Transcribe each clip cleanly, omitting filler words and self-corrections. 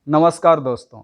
नमस्कार दोस्तों।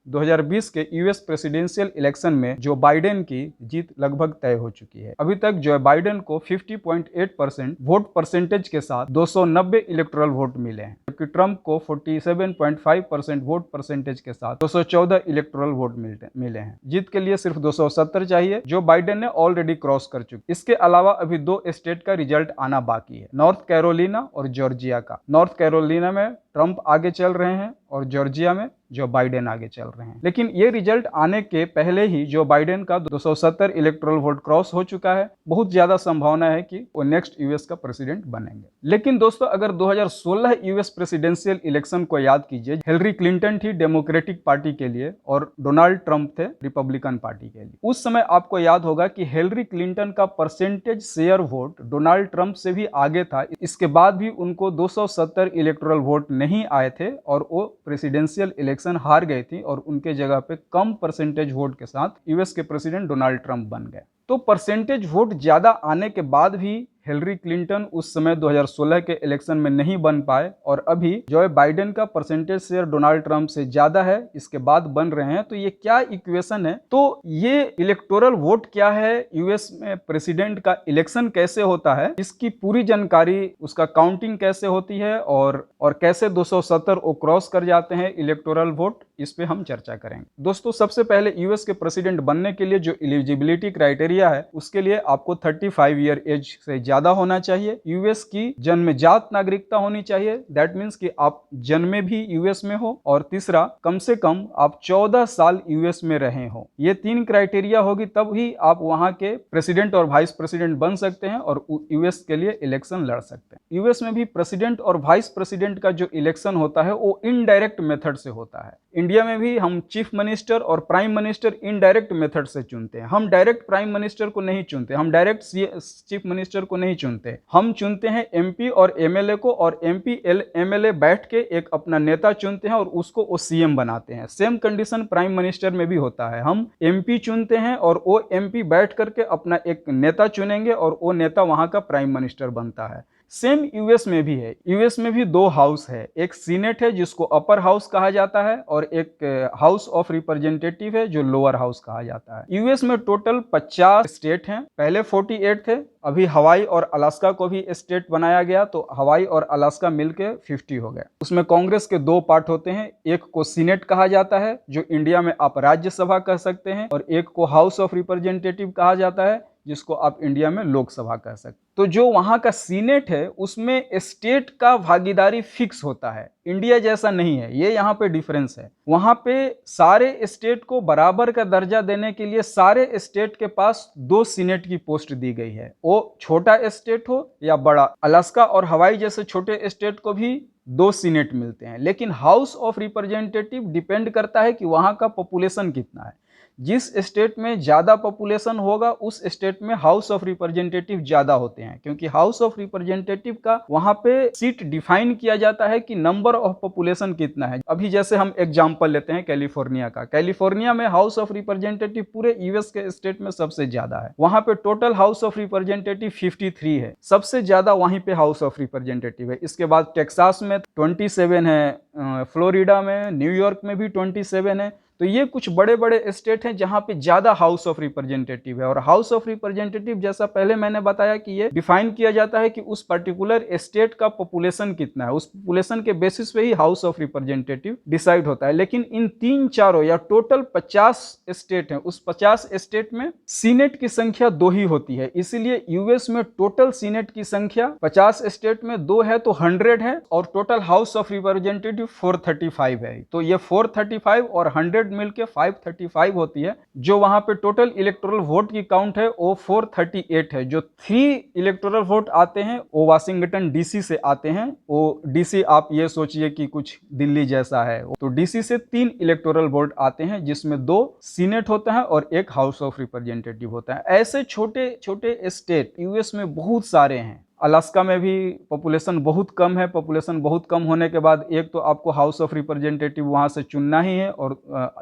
2020 के यूएस प्रेसिडेंशियल इलेक्शन में जो बाइडेन की जीत लगभग तय हो चुकी है। अभी तक जो बाइडेन को 50.8% वोट परसेंटेज के साथ 290 इलेक्टोरल वोट मिले हैं, जबकि ट्रंप को 47.5% वोट परसेंटेज के साथ 214 इलेक्टोरल वोट मिले हैं। जीत के लिए सिर्फ 270 चाहिए, जो बाइडेन ने ऑलरेडी क्रॉस कर चुकी। इसके अलावा अभी 2 स्टेट का रिजल्ट आना बाकी है, नॉर्थ कैरोलिना और जॉर्जिया का। नॉर्थ कैरोलिना में ट्रंप आगे चल रहे हैं और जॉर्जिया में जो बाइडेन आगे चल रहे हैं। लेकिन ये रिजल्ट आने के पहले ही जो बाइडेन का 270 इलेक्टोरल वोट क्रॉस हो चुका है। बहुत ज्यादा संभावना है कि वो नेक्स्ट यूएस का प्रेसिडेंट बनेंगे। लेकिन दोस्तों, अगर 2016 यूएस प्रेसिडेंशियल इलेक्शन को याद कीजिए, हिलरी क्लिंटन थी डेमोक्रेटिक पार्टी के लिए और डोनाल्ड ट्रंप थे रिपब्लिकन पार्टी के लिए। उस समय आपको याद होगा कि हिलरी क्लिंटन का percentage share vote Donald Trump से भी आगे था। इसके बाद भी उनको 270 इलेक्टोरल वोट नहीं आए थे और वो प्रेसिडेंशियल इलेक्शन हार गई थी और उनके जगह पे कम परसेंटेज वोट के साथ यूएस के प्रेसिडेंट डोनाल्ड ट्रंप बन गए। तो परसेंटेज वोट ज्यादा आने के बाद भी हिलरी क्लिंटन उस समय 2016 के इलेक्शन में नहीं बन पाए और अभी जो बाइडेन का परसेंटेज शेयर डोनाल्ड ट्रंप से ज्यादा है, इसके बाद बन रहे हैं। तो ये क्या इक्वेशन है? तो ये इलेक्टोरल वोट क्या है, यूएस में प्रेसिडेंट का इलेक्शन कैसे होता है, इसकी पूरी जानकारी, उसका काउंटिंग कैसे होती है और कैसे 270 वो क्रॉस कर जाते हैं इलेक्टोरल वोट, इस पे हम चर्चा करेंगे। दोस्तों, सबसे पहले यूएस के प्रेसिडेंट बनने के लिए जो एलिजिबिलिटी क्राइटेरिया है, उसके लिए आपको 35 ईयर एज से ज्यादा होना चाहिए। यूएस की जन्मजात नागरिकता होनी चाहिए, दैट मीन्स कि आप जन्मे भी यूएस में हो। और तीसरा, कम से कम आप 14 साल यूएस में रहे हो। ये 3 क्राइटेरिया होगी, तब ही आप वहां के प्रेसिडेंट और वाइस प्रेसिडेंट बन सकते हैं और यूएस के लिए इलेक्शन लड़ सकते हैं। यूएस में भी प्रेसिडेंट और वाइस प्रेसिडेंट का जो इलेक्शन होता है वो इनडायरेक्ट मेथड से होता है। इंडिया में भी हम चीफ मिनिस्टर और प्राइम मिनिस्टर इनडायरेक्ट मेथड से चुनते हैं। हम डायरेक्ट प्राइम मिनिस्टर को नहीं चुनते, हम डायरेक्ट चीफ मिनिस्टर को नहीं चुनते। हम चुनते हैं एमपी और एमएलए को, और एमपी एमएलए बैठ के एक अपना नेता चुनते हैं और उसको वो सीएम बनाते हैं। सेम कंडीशन प्राइम मिनिस्टर में भी होता है। हम एमपी चुनते हैं और वो एमपी बैठ करके अपना एक नेता चुनेंगे और वो नेता वहां का प्राइम मिनिस्टर बनता है। सेम यूएस में भी है। यूएस में भी 2 हाउस है, एक सीनेट है जिसको अपर हाउस कहा जाता है और एक हाउस ऑफ रिप्रेजेंटेटिव है जो लोअर हाउस कहा जाता है। यूएस में टोटल 50 स्टेट हैं, पहले 48 थे, अभी हवाई और अलास्का को भी स्टेट बनाया गया, तो हवाई और अलास्का मिलके 50 हो गए। उसमें कांग्रेस के 2 पार्ट होते हैं, एक को सीनेट कहा जाता है जो इंडिया में आप राज्यसभा कह सकते हैं, और एक को हाउस ऑफ रिप्रेजेंटेटिव कहा जाता है जिसको आप इंडिया में लोकसभा कह सकते हैं। तो जो वहां का सीनेट है उसमें स्टेट का भागीदारी फिक्स होता है, इंडिया जैसा नहीं है। ये यहाँ पे डिफरेंस है। वहां पे सारे स्टेट को बराबर का दर्जा देने के लिए सारे स्टेट के पास 2 सीनेट की पोस्ट दी गई है, वो छोटा स्टेट हो या बड़ा। अलास्का और हवाई जैसे छोटे स्टेट को भी 2 सीनेट मिलते हैं। लेकिन हाउस ऑफ रिप्रेजेंटेटिव डिपेंड करता है कि वहां का पॉपुलेशन कितना है। जिस स्टेट में ज्यादा पॉपुलेशन होगा उस स्टेट में हाउस ऑफ रिप्रेजेंटेटिव ज्यादा होते हैं, क्योंकि हाउस ऑफ रिप्रेजेंटेटिव का वहां पे सीट डिफाइन किया जाता है कि नंबर ऑफ पॉपुलेशन कितना है। अभी जैसे हम एग्जांपल लेते हैं कैलिफोर्निया का। कैलिफोर्निया में हाउस ऑफ रिप्रेजेंटेटिव पूरे यूएस के स्टेट में सबसे ज्यादा है। वहां पे टोटल हाउस ऑफ रिप्रेजेंटेटिव 53 है, सबसे ज्यादा वहीं पे हाउस ऑफ रिप्रेजेंटेटिव है। इसके बाद टेक्सास में 27 है, फ्लोरिडा में, न्यूयॉर्क में भी 27 है। तो ये कुछ बड़े बड़े स्टेट हैं जहां पे ज्यादा हाउस ऑफ रिप्रेजेंटेटिव है। और हाउस ऑफ रिप्रेजेंटेटिव जैसा पहले मैंने बताया कि ये डिफाइन किया जाता है कि उस पर्टिकुलर स्टेट का पॉपुलेशन कितना है, उस पॉपुलेशन के बेसिस पे ही हाउस ऑफ रिप्रेजेंटेटिव डिसाइड होता है। लेकिन इन 3-4 या टोटल 50 स्टेट हैं, उस 50 स्टेट में सीनेट की संख्या 2 ही होती है। इसीलिए यूएस में टोटल सीनेट की संख्या 50 स्टेट में 2 है तो 100 है, और टोटल हाउस ऑफ रिप्रेजेंटेटिव 435 है। तो ये 435 और 100 मिलके 535 होती है। जो वहां पे टोटल इलेक्टोरल वोट की काउंट है वो 438 है। जो 3 इलेक्टोरल वोट आते हैं वो वाशिंगटन डीसी से आते हैं। वो डीसी आप ये सोचिए कि कुछ दिल्ली जैसा है। तो डीसी से 3 इलेक्टोरल वोट आते हैं, जिसमें 2 सीनेट होता है और 1 हाउस ऑफ रिप्रेजेंटेटिव होता है। ऐसे छोटे छोटे स्टेट यूएस में बहुत सारे हैं। अलास्का में भी पॉपुलेशन बहुत कम है। पॉपुलेशन बहुत कम होने के बाद एक तो आपको हाउस ऑफ रिप्रेजेंटेटिव वहां से चुनना ही है, और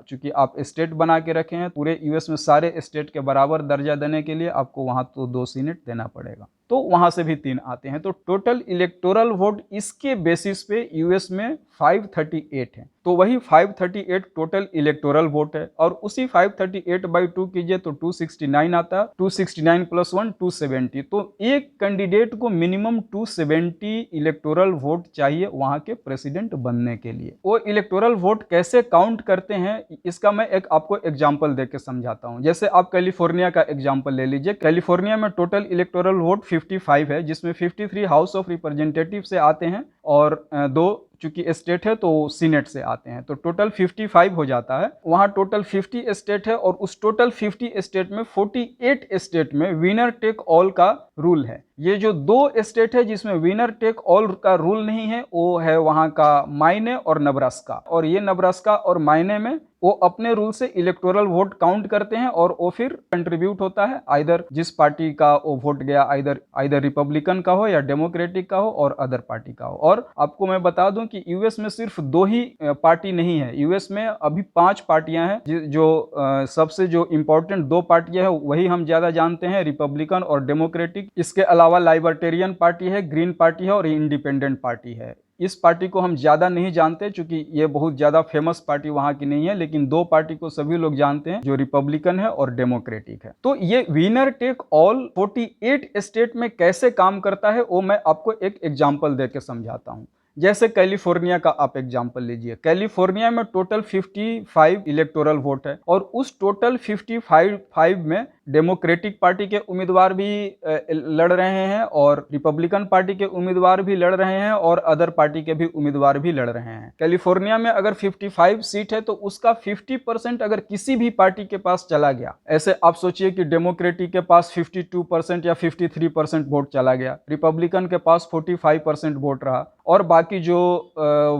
चूंकि आप स्टेट बना के रखे हैं, पूरे यूएस में सारे स्टेट के बराबर दर्जा देने के लिए आपको वहां तो 2 सीनेट देना पड़ेगा। तो वहां से भी 3 आते हैं। तो टोटल इलेक्टोरल वोट इसके बेसिस पे यूएस में 538 है। तो वही 538 टोटल इलेक्टोरल वोट है, और उसी 538/2 कीजिए तो 269 आता है। 269 + 1 270। तो एक कैंडिडेट को मिनिमम 270 इलेक्टोरल वोट चाहिए वहां के प्रेसिडेंट बनने के लिए। वो इलेक्टोरल वोट कैसे काउंट करते हैं, इसका मैं आपको एग्जांपल देके समझाता हूं। जैसे आप कैलिफोर्निया का एग्जांपल ले लीजिए। कैलिफोर्निया में टोटल इलेक्टोरल वोट 55 है, जिसमें 53 हाउस ऑफ रिप्रेजेंटेटिव से आते हैं और 2 चूंकि स्टेट है तो सीनेट से आते हैं, तो टोटल 55 हो जाता है। वहां टोटल 50 स्टेट है, और उस टोटल 50 स्टेट में 48 स्टेट में विनर टेक ऑल का रूल है। ये जो 2 स्टेट है जिसमें विनर टेक ऑल का रूल नहीं है, वो है वहां का माइने और नब्रास्का। और ये नब्रास्का और माइने में वो अपने रूल से इलेक्टोरल वोट काउंट करते हैं, और वो फिर कंट्रीब्यूट होता है आइदर जिस पार्टी का वो वोट गया, आइदर रिपब्लिकन का हो या डेमोक्रेटिक का हो और अदर पार्टी का हो। और आपको मैं बता दूं कि यूएस में सिर्फ 2 ही पार्टी नहीं है। यूएस में अभी 5 पार्टियां हैं, जो सबसे जो इंपॉर्टेंट 2 पार्टियां हैं वही हम ज्यादा जानते हैं, रिपब्लिकन और डेमोक्रेटिक। इसके अलावा लाइबर्टेरियन पार्टी है, ग्रीन पार्टी है और इंडिपेंडेंट पार्टी है। इस पार्टी को हम ज्यादा नहीं जानते क्योंकि ये बहुत ज्यादा फेमस पार्टी वहां की नहीं है, लेकिन 2 पार्टी को सभी लोग जानते हैं, जो रिपब्लिकन है और डेमोक्रेटिक है। तो ये विनर टेक ऑल 48 स्टेट में कैसे काम करता है वो मैं आपको एक एग्जांपल देके समझाता हूं। जैसे कैलिफोर्निया का आप एग्जांपल लीजिए। कैलिफोर्निया में टोटल 55 इलेक्टोरल वोट है, और उस टोटल 55 में डेमोक्रेटिक पार्टी के उम्मीदवार भी लड़ रहे हैं, और रिपब्लिकन पार्टी के उम्मीदवार भी लड़ रहे हैं, और अदर पार्टी के भी उम्मीदवार भी लड़ रहे हैं। कैलिफोर्निया में अगर 55 सीट है तो उसका 50% अगर किसी भी पार्टी के पास चला गया, ऐसे आप सोचिए कि डेमोक्रेटिक के पास 52% या 53% वोट चला गया, रिपब्लिकन के पास 45% वोट रहा, और बाकी जो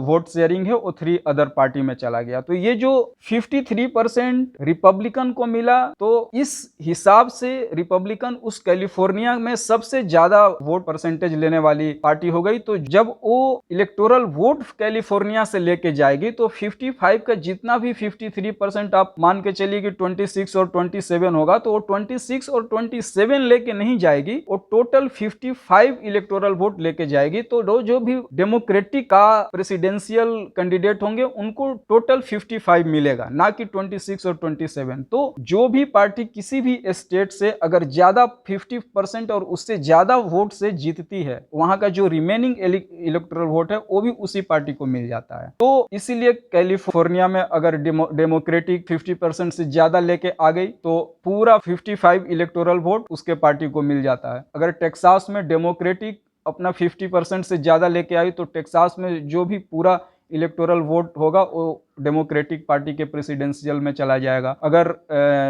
वोट शेयरिंग है वो 3 अदर पार्टी में चला गया। तो ये जो 53% रिपब्लिकन को मिला, तो इस हिसाब से रिपब्लिकन उस कैलिफोर्निया में सबसे ज्यादा वोट परसेंटेज लेने वाली पार्टी हो गई। तो जब वो इलेक्टोरल वोट कैलिफोर्निया से लेके जाएगी तो 55 का जितना भी 53% आप मान के चलिए कि 26 और 27 होगा, तो वो 26 और 27 लेके नहीं जाएगी, वो टोटल 55 इलेक्टोरल वोट लेके जाएगी। तो जो भी डेमोक्रेटिक का प्रेसिडेंशियल कैंडिडेट होंगे उनको टोटल 55 मिलेगा, ना कि 26 और 27। तो जो भी पार्टी किसी भी स्टेट से अगर ज्यादा 50% और उससे ज्यादा वोट से जीतती है, वहां का जो रिमेनिंग इलेक्टोरल वोट है वो भी उसी पार्टी को मिल जाता है। तो इसीलिए कैलिफोर्निया में अगर डेमोक्रेटिक 50% से ज्यादा लेके आ गई तो पूरा 55 इलेक्टोरल वोट उसके पार्टी को मिल जाता है। अगर टेक्सास में डेमोक्रेटिक अपना 50% से ज्यादा लेके आई तो टेक्सास में जो भी पूरा इलेक्टोरल वोट होगा वो डेमोक्रेटिक पार्टी के प्रेसिडेंशियल में चला जाएगा। अगर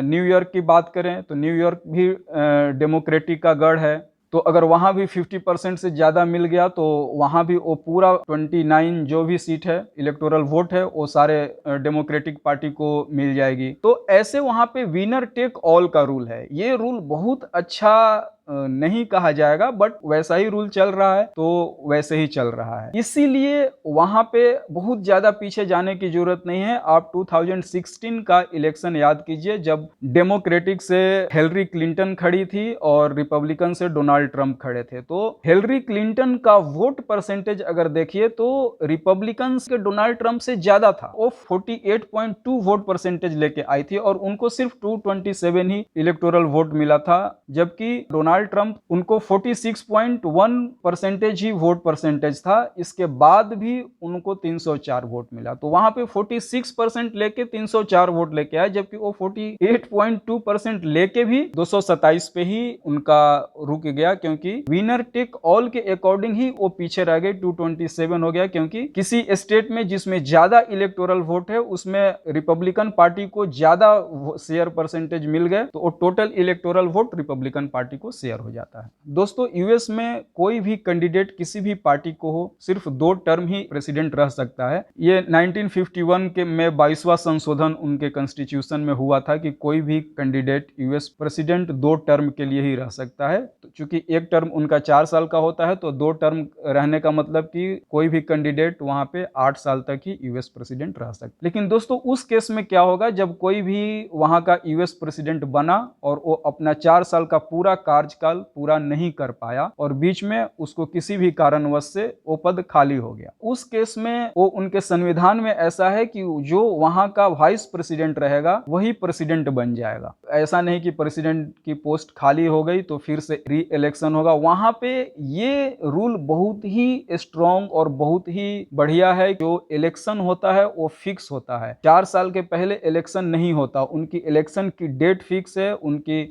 न्यूयॉर्क की बात करें तो न्यूयॉर्क भी डेमोक्रेटिक का गढ़ है, तो अगर वहां भी 50% से ज्यादा मिल गया तो वहां भी वो पूरा 29 जो भी सीट है इलेक्टोरल वोट है वो सारे डेमोक्रेटिक पार्टी को मिल जाएगी। तो ऐसे वहां पे विनर टेक ऑल का रूल है। ये रूल बहुत अच्छा नहीं कहा जाएगा, बट वैसा ही रूल चल रहा है तो वैसे ही चल रहा है। इसीलिए वहां पे बहुत ज्यादा पीछे जाने की जरूरत नहीं है। आप 2016 का इलेक्शन याद कीजिए, जब डेमोक्रेटिक से हिलरी क्लिंटन खड़ी थी और रिपब्लिकन से डोनाल्ड ट्रंप खड़े थे। तो हिलरी क्लिंटन का वोट परसेंटेज अगर देखिए तो रिपब्लिकन के डोनाल्ड ट्रंप से ज्यादा था। वो 48.2 वोट परसेंटेज लेके आई थी और उनको सिर्फ 227 ही इलेक्टोरल वोट मिला था, जबकि डोनाल्ड ट्रंप उनको 46.1% ही वोट परसेंटेज था। इसके बाद भी उनको 304 वोट मिला। तो वहां पे 46% लेके 304 वोट लेके आए, जबकि वो 48.2% लेके भी 227 पे ही उनका रुक गया, क्योंकि विनर टेक ऑल के अकॉर्डिंग ही वो पीछे रह गए। 227 हो गया, क्योंकि किसी स्टेट में जिसमें ज्यादा इलेक्टोरल वोट है उसमें रिपब्लिकन पार्टी को ज्यादा शेयर परसेंटेज मिल गए, तो वो total electoral vote Republican party को शेयर हो जाता है। दोस्तों, यूएस में कोई भी कैंडिडेट किसी भी पार्टी को हो सिर्फ 2 टर्म ही प्रेसिडेंट रह सकता है। ये 1951 के में 22वां संशोधन उनके कॉन्स्टिट्यूशन में हुआ था कि कोई भी कैंडिडेट यूएस प्रेसिडेंट 2 टर्म के लिए ही रह सकता है। तो चूंकि एक टर्म उनका 4 साल का होता है, तो 2 टर्म रहने का मतलब कि कोई भी कैंडिडेट वहां पे 8 साल तक ही यूएस प्रेसिडेंट रह सकता है। लेकिन दोस्तों, उस केस में क्या होगा जब कोई भी वहां का यूएस प्रेसिडेंट बना और वो अपना 4 साल का पूरा कार्य कार्यकाल पूरा नहीं कर पाया और बीच में उसको किसी भी कारणवश से वो पद खाली हो गया। उस केस में वो उनके संविधान में ऐसा है कि जो वहां का वाइस प्रेसिडेंट रहेगा वही प्रेसिडेंट बन जाएगा। ऐसा नहीं कि प्रेसिडेंट की पोस्ट खाली हो गई तो फिर से री इलेक्शन होगा। वहां पे ये रूल बहुत ही स्ट्रॉन्ग और बहुत ही बढ़िया है। जो इलेक्शन होता है वो फिक्स होता है, 4 साल के पहले इलेक्शन नहीं होता। उनकी इलेक्शन की डेट फिक्स है, उनकी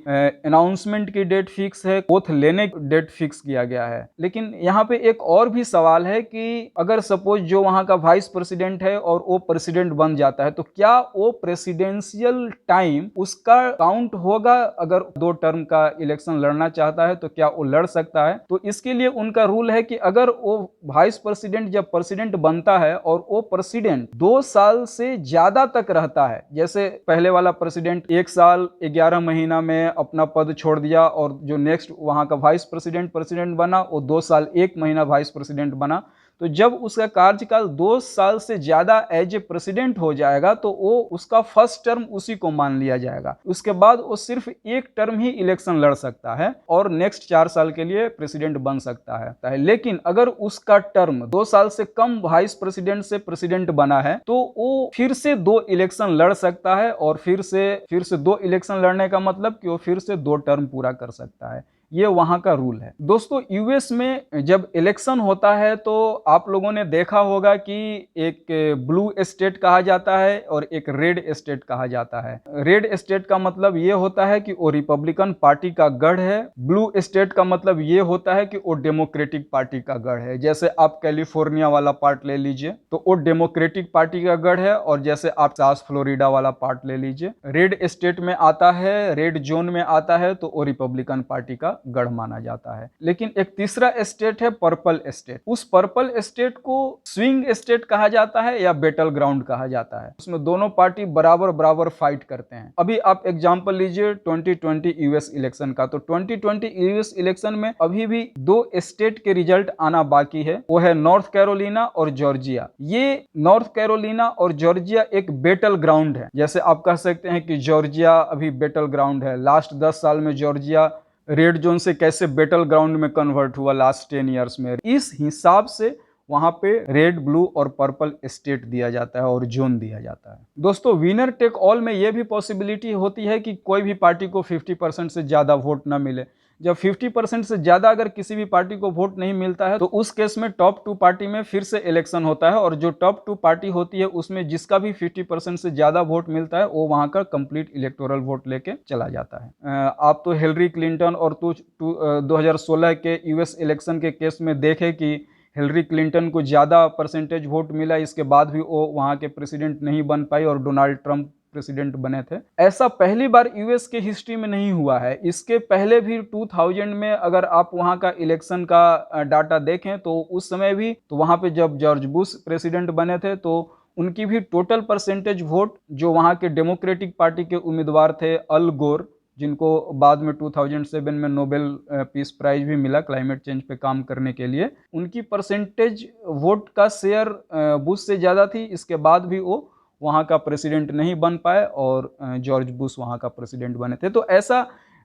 अनाउंसमेंट की डेट फिक्स है, ओथ लेने की डेट फिक्स किया गया है। लेकिन यहाँ पे एक और भी सवाल है कि अगर सपोज जो वहां का वाइस प्रेसिडेंट है और वो प्रेसिडेंट बन जाता है तो क्या वो प्रेसिडेंशियल टाइम उसका काउंट होगा? अगर 2 टर्म का इलेक्शन लड़ना चाहता है तो क्या वो लड़ सकता है? तो इसके लिए उनका रूल है कि अगर वो वाइस प्रेसिडेंट जब प्रेसिडेंट बनता है और वो प्रेसिडेंट 2 साल से ज्यादा तक रहता है, जैसे पहले वाला प्रेसिडेंट 1 साल 11 महीना में अपना पद छोड़ दिया और जो नेक्स्ट वहां का वाइस प्रेसिडेंट बना वो 2 साल 1 महीना वाइस प्रेसिडेंट बना, तो जब उसका कार्यकाल 2 साल से ज्यादा एज ए प्रेसिडेंट हो जाएगा तो वो उसका फर्स्ट टर्म उसी को मान लिया जाएगा। उसके बाद वो सिर्फ 1 टर्म ही इलेक्शन लड़ सकता है और नेक्स्ट 4 साल के लिए प्रेसिडेंट बन सकता है। लेकिन अगर उसका टर्म 2 साल से कम वाइस प्रेसिडेंट से प्रेसिडेंट बना है तो वो फिर से 2 इलेक्शन लड़ सकता है और फिर से 2 इलेक्शन लड़ने का मतलब कि वो फिर से 2 टर्म पूरा कर सकता है। ये वहां का रूल है। दोस्तों यूएस में जब इलेक्शन होता है तो आप लोगों ने देखा होगा कि एक ब्लू स्टेट कहा जाता है और एक रेड स्टेट कहा जाता है। रेड स्टेट का मतलब ये होता है कि वो रिपब्लिकन पार्टी का गढ़ है। ब्लू स्टेट का मतलब ये होता है कि वो डेमोक्रेटिक पार्टी का गढ़ है। जैसे आप कैलिफोर्निया वाला पार्ट ले लीजिए तो वो डेमोक्रेटिक पार्टी का गढ़ है, और जैसे आप साउथ फ्लोरिडा वाला पार्ट ले लीजिए, रेड स्टेट में आता है, रेड जोन में आता है तो वो रिपब्लिकन पार्टी का गढ़ माना जाता है। लेकिन एक तीसरा स्टेट है पर्पल स्टेट। उस पर्पल स्टेट को स्विंग स्टेट कहा जाता है या बैटल ग्राउंड कहा जाता है। उसमें दोनों पार्टी बराबर बराबर फाइट करते हैं। अभी आप एग्जांपल लीजिए 2020 यूएस इलेक्शन का, तो 2020 यूएस इलेक्शन में अभी भी 2 स्टेट के रिजल्ट आना बाकी है, वो है नॉर्थ कैरोलिना और जॉर्जिया। ये नॉर्थ कैरोलिना और जॉर्जिया एक बैटल ग्राउंड है। जैसे आप कह सकते हैं कि जॉर्जिया अभी बैटल ग्राउंड है। लास्ट 10 साल में जॉर्जिया रेड जोन से कैसे बैटल ग्राउंड में कन्वर्ट हुआ लास्ट 10 ईयर्स में, इस हिसाब से वहां पे रेड, ब्लू और पर्पल स्टेट दिया जाता है और जोन दिया जाता है। दोस्तों विनर टेक ऑल में यह भी पॉसिबिलिटी होती है कि कोई भी पार्टी को 50% से ज्यादा वोट ना मिले। जब 50% से ज्यादा अगर किसी भी पार्टी को वोट नहीं मिलता है तो उस केस में टॉप 2 पार्टी में फिर से इलेक्शन होता है, और जो टॉप 2 पार्टी होती है उसमें जिसका भी 50% से ज्यादा वोट मिलता है वो वहां का कंप्लीट इलेक्टोरल वोट लेके चला जाता है। आप तो हिलरी क्लिंटन और 2016 के यूएस इलेक्शन के केस में देखे कि हिलरी क्लिंटन को ज्यादा परसेंटेज वोट मिला, इसके बाद भी वो वहां के प्रेसिडेंट नहीं बन पाई और डोनाल्ड ट्रंप प्रेसिडेंट बने थे। ऐसा पहली बार यूएस के हिस्ट्री में नहीं हुआ है। इसके पहले भी 2000 में अगर आप वहां का इलेक्शन का डाटा देखें तो उस समय भी तो वहां पे जब जॉर्ज बुश प्रेसिडेंट बने थे तो उनकी भी टोटल परसेंटेज वोट जो वहां के डेमोक्रेटिक पार्टी के उम्मीदवार थे अल गोर, जिनको बाद में 2007 में नोबेल पीस प्राइज भी मिला क्लाइमेट चेंज पे काम करने के लिए, उनकी परसेंटेज वोट का शेयर बुश से ज्यादा थी। इसके बाद भी वो वहाँ का प्रेसिडेंट नहीं बन पाए और जॉर्ज बुश वहाँ का प्रेसिडेंट बने थे। तो ऐसा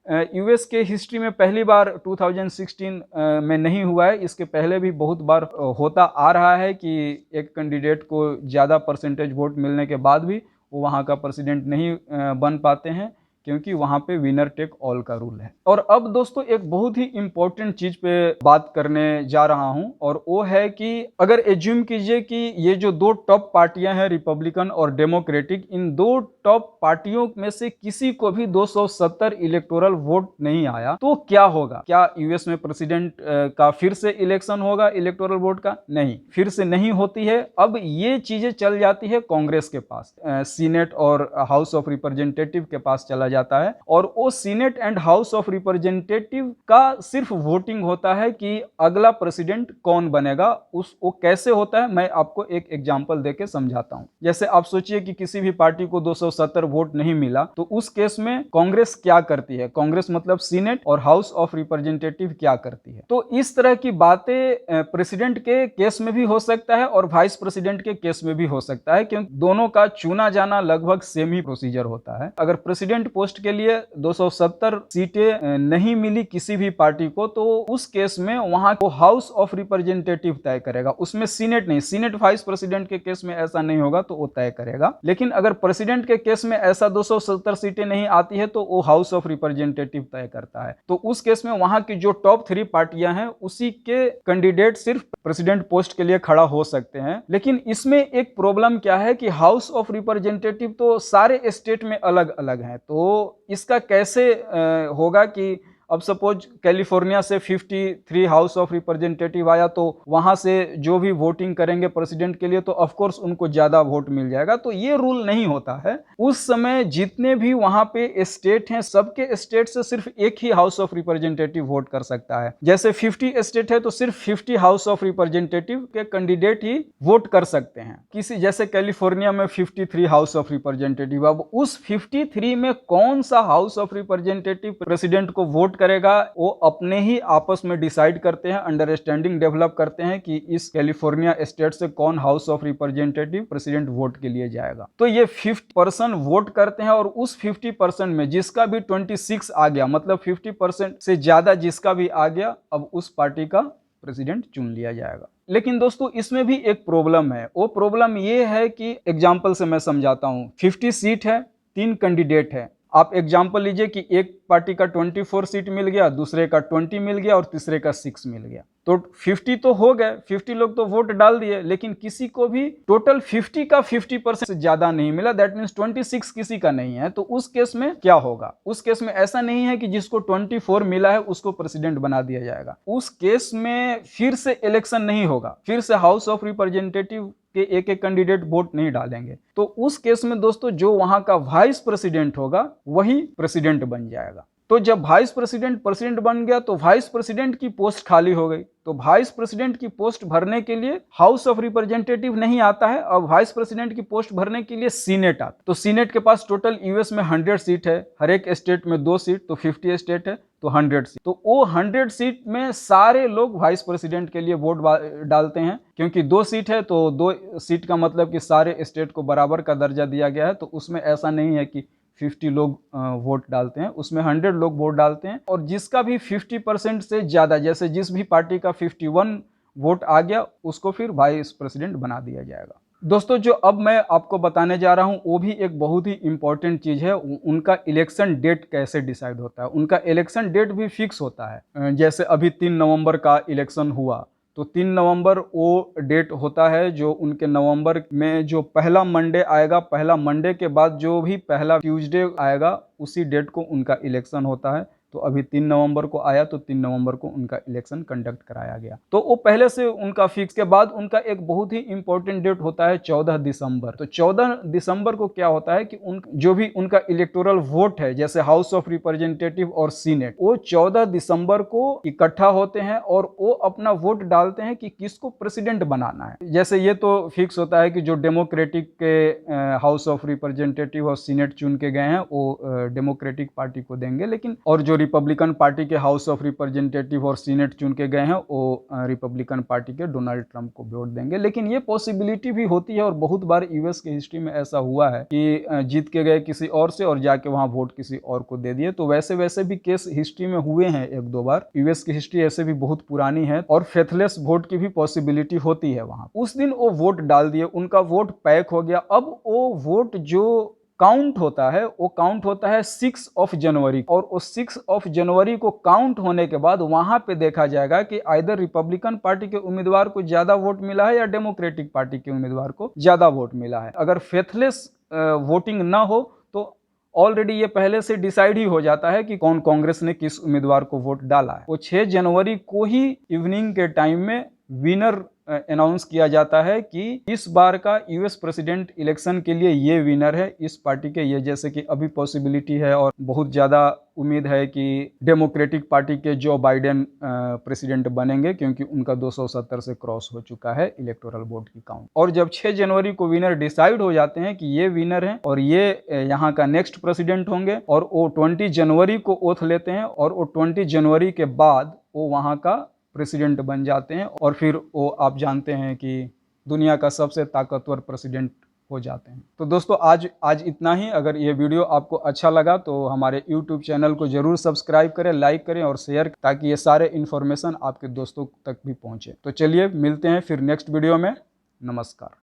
यूएस के हिस्ट्री में पहली बार 2016 में नहीं हुआ है। इसके पहले भी बहुत बार होता आ रहा है कि एक कैंडिडेट को ज़्यादा परसेंटेज वोट मिलने के बाद भी वो वहाँ का प्रेसिडेंट नहीं बन पाते हैं, क्योंकि वहां पे विनर टेक ऑल का रूल है। और अब दोस्तों एक बहुत ही इंपॉर्टेंट चीज पे बात करने जा रहा हूं, और वो है कि अगर एज्यूम कीजिए कि ये जो 2 टॉप पार्टियां हैं रिपब्लिकन और डेमोक्रेटिक, इन 2 टॉप पार्टियों में से किसी को भी 270 इलेक्टोरल वोट नहीं आया तो क्या होगा? क्या यूएस में प्रेसिडेंट का फिर से इलेक्शन होगा इलेक्टोरल वोट का? नहीं, फिर से नहीं होती है। अब ये चीजें चल जाती है कांग्रेस के पास, सीनेट और हाउस ऑफ रिप्रेजेंटेटिव के पास चला जाता है, और वो senate and house of representative का सिर्फ वोटिंग होता है कि अगला प्रेसिडेंट कौन बनेगा। वो कैसे होता है मैं आपको एक एग्जांपल देके समझाता हूं। जैसे आप सोचिए कि किसी भी पार्टी को 270 वोट नहीं मिला, तो उस केस में कांग्रेस क्या करती है, कांग्रेस मतलब सीनेट और हाउस ऑफ रिप्रेजेंटेटिव क्या करती है। तो इस तरह की बातें प्रेसिडेंट के केस में भी हो सकता है और वाइस प्रेसिडेंट के केस में भी हो सकता है, क्योंकि दोनों का चुना जाना लगभग सेम ही प्रोसीजर होता है। अगर प्रेसिडेंट पोस्ट के लिए 270 सीटें नहीं मिली किसी भी पार्टी को, तो उस केस में वहां को हाउस ऑफ रिप्रेजेंटेटिव तय करेगा, उसमें सीनेट नहीं। सीनेट वाइस प्रेसिडेंट के केस में ऐसा नहीं होगा, तो वो तय करेगा। लेकिन अगर प्रेसिडेंट के केस में ऐसा 270 सीटें नहीं आती है, तो वो हाउस ऑफ रिप्रेजेंटेटिव तय करता है। तो उस केस में वहां की जो टॉप 3 पार्टियां हैं, उसी के कैंडिडेट सिर्फ प्रेसिडेंट पोस्ट के लिए खड़ा हो सकते हैं। लेकिन इसमें एक प्रॉब्लम क्या है कि हाउस ऑफ रिप्रेजेंटेटिव तो सारे स्टेट में अलग अलग हैं, तो इसका कैसे होगा कि अब सपोज कैलिफोर्निया से 53 हाउस ऑफ रिप्रेजेंटेटिव आया, तो वहां से जो भी वोटिंग करेंगे प्रेसिडेंट के लिए, तो ऑफ कोर्स उनको ज्यादा वोट मिल जाएगा। तो ये रूल नहीं होता है। उस समय जितने भी वहां पे स्टेट हैं, सबके स्टेट से सिर्फ एक ही हाउस ऑफ रिप्रेजेंटेटिव वोट कर सकता है। जैसे 50 स्टेट है, तो सिर्फ 50 हाउस ऑफ रिप्रेजेंटेटिव के कैंडिडेट ही वोट कर सकते हैं। किसी जैसे कैलिफोर्निया में 53 हाउस ऑफ रिप्रेजेंटेटिव, अब उस 53 में कौन सा हाउस ऑफ रिप्रेजेंटेटिव प्रेसिडेंट को वोट करेगा, वो अपने ही आपस में डिसाइड करते हैं, अंडरस्टैंडिंग डेवलप करते हैं कि इस कैलिफोर्निया स्टेट से कौन house of representative president vote के लिए जाएगा। तो ये 50% वोट करते हैं, और उस 50% में जिसका भी 26 आ गया, मतलब 50% से ज्यादा जिसका भी आ गया, अब उस पार्टी का प्रेसिडेंट चुन लिया जाएगा। लेकिन दोस्तों इसमें भी एक प्रॉब्लम है। वो प्रॉब्लम ये है कि एग्जाम्पल से मैं समझाता हूं। 50 सीट है, 3 कैंडिडेट है। आप एग्जाम्पल लीजिए कि एक पार्टी का 24 सीट मिल गया, दूसरे का 20 मिल गया और तीसरे का 6 मिल गया। तो 50 तो हो गए, 50 लोग तो वोट डाल दिए, लेकिन किसी को भी टोटल 50 का 50% से ज्यादा नहीं मिला। दैट मीन्स 26 किसी का नहीं है। तो उस केस में क्या होगा? उस केस में ऐसा नहीं है कि जिसको 24 मिला है उसको प्रेसिडेंट बना दिया जाएगा। उस केस में फिर से इलेक्शन नहीं होगा, फिर से हाउस ऑफ रिप्रेजेंटेटिव के एक एक कैंडिडेट वोट नहीं डालेंगे। तो उस केस में दोस्तों जो वहां का वाइस प्रेसिडेंट होगा वही प्रेसिडेंट बन जाएगा। तो जब वाइस प्रेसिडेंट प्रेसिडेंट बन गया, तो वाइस प्रेसिडेंट की पोस्ट खाली हो गई। तो वाइस प्रेसिडेंट की पोस्ट भरने के लिए हाउस ऑफ रिप्रेजेंटेटिव नहीं आता है, अब वाइस प्रेसिडेंट की पोस्ट भरने के लिए सीनेट आता। तो सीनेट के पास टोटल यूएस में 100 सीट है, हर एक स्टेट में 2 सीट, तो 50 स्टेट है तो 100 सीट। तो वो 100 सीट में सारे लोग वाइस प्रेसिडेंट के लिए वोट डालते हैं, क्योंकि 2 सीट है तो 2 सीट का मतलब कि सारे स्टेट को बराबर का दर्जा दिया गया है। तो उसमें ऐसा नहीं है कि 50 लोग वोट डालते हैं, उसमें 100 लोग वोट डालते हैं। और जिसका भी 50% से ज्यादा, जैसे जिस भी पार्टी का 51 वोट आ गया, उसको फिर वाइस प्रेसिडेंट बना दिया जाएगा। दोस्तों जो अब मैं आपको बताने जा रहा हूं वो भी एक बहुत ही इंपॉर्टेंट चीज है। उनका इलेक्शन डेट कैसे डिसाइड होता है, उनका इलेक्शन डेट भी फिक्स होता है। जैसे अभी 3 नवंबर का इलेक्शन हुआ, तो 3 नवंबर वो डेट होता है जो उनके नवंबर में जो पहला मंडे आएगा, पहला मंडे के बाद जो भी पहला ट्यूसडे आएगा, उसी डेट को उनका इलेक्शन होता है। तो अभी 3 नवंबर को आया, तो 3 नवंबर को उनका इलेक्शन कंडक्ट कराया गया। तो वो पहले से उनका फिक्स। के बाद उनका एक बहुत ही इंपॉर्टेंट डेट होता है 14 दिसंबर। तो 14 दिसंबर को क्या होता है कि जो भी उनका इलेक्टोरल वोट है, जैसे हाउस ऑफ रिप्रेजेंटेटिव और सीनेट, वो 14 दिसंबर को इकट्ठा होते हैं और वो अपना वोट डालते हैं कि किसको प्रेसिडेंट बनाना है। जैसे ये तो फिक्स होता है कि जो डेमोक्रेटिक के हाउस ऑफ रिप्रेजेंटेटिव और सीनेट चुन के गए हैं वो डेमोक्रेटिक पार्टी को देंगे, लेकिन और जो रिपब्लिकन पार्टी के हाउस ऑफ रिप्रेजेंटेटिव और सीनेट चुन के गए हैं वो रिपब्लिकन पार्टी के डोनाल्ड ट्रंप को वोट देंगे। लेकिन ये पॉसिबिलिटी भी होती है और बहुत बार यूएस की हिस्ट्री में ऐसा हुआ है कि जीत के गए किसी और से और जाके वहां वोट किसी और को दे दिए। तो वैसे वैसे भी केस हिस्ट्री में हुए हैं 1-2 बार। यूएस की हिस्ट्री ऐसे भी बहुत पुरानी है और फेथलेस वोट की भी पॉसिबिलिटी होती है वहां। उस दिन वो वोट डाल दिए, उनका वोट पैक हो गया। अब वो वोट जो काउंट होता है वो काउंट होता है 6 जनवरी, और उस 6 जनवरी को काउंट होने के बाद वहां पे देखा जाएगा कि आइदर रिपब्लिकन पार्टी के उम्मीदवार को ज्यादा वोट मिला है या डेमोक्रेटिक पार्टी के उम्मीदवार को ज्यादा वोट मिला है। अगर फेथलेस वोटिंग ना हो तो ऑलरेडी ये पहले से डिसाइड ही हो जाता है कि कौन कांग्रेस ने किस उम्मीदवार को वोट डाला है। वो 6 जनवरी को ही इवनिंग के टाइम में विनर अनाउंस किया जाता है कि इस बार का यूएस प्रेसिडेंट इलेक्शन के लिए ये विनर है इस पार्टी के, ये जैसे कि अभी पॉसिबिलिटी है और बहुत ज़्यादा उम्मीद है कि डेमोक्रेटिक पार्टी के जो बाइडेन प्रेसिडेंट बनेंगे, क्योंकि उनका 270 से क्रॉस हो चुका है इलेक्टोरल वोट की काउंट। और जब 6 जनवरी को विनर डिसाइड हो जाते हैं कि ये विनर है और ये यहाँ का नेक्स्ट प्रेसिडेंट होंगे, और वो 20 जनवरी को ओथ लेते हैं, और वो 20 जनवरी के बाद वो वहाँ का प्रेसिडेंट बन जाते हैं, और फिर वो आप जानते हैं कि दुनिया का सबसे ताकतवर प्रेसिडेंट हो जाते हैं। तो दोस्तों आज इतना ही। अगर ये वीडियो आपको अच्छा लगा तो हमारे YouTube चैनल को जरूर सब्सक्राइब करें, लाइक करें और शेयर, ताकि ये सारे इन्फॉर्मेशन आपके दोस्तों तक भी पहुंचे। तो चलिए मिलते हैं फिर नेक्स्ट वीडियो में। नमस्कार।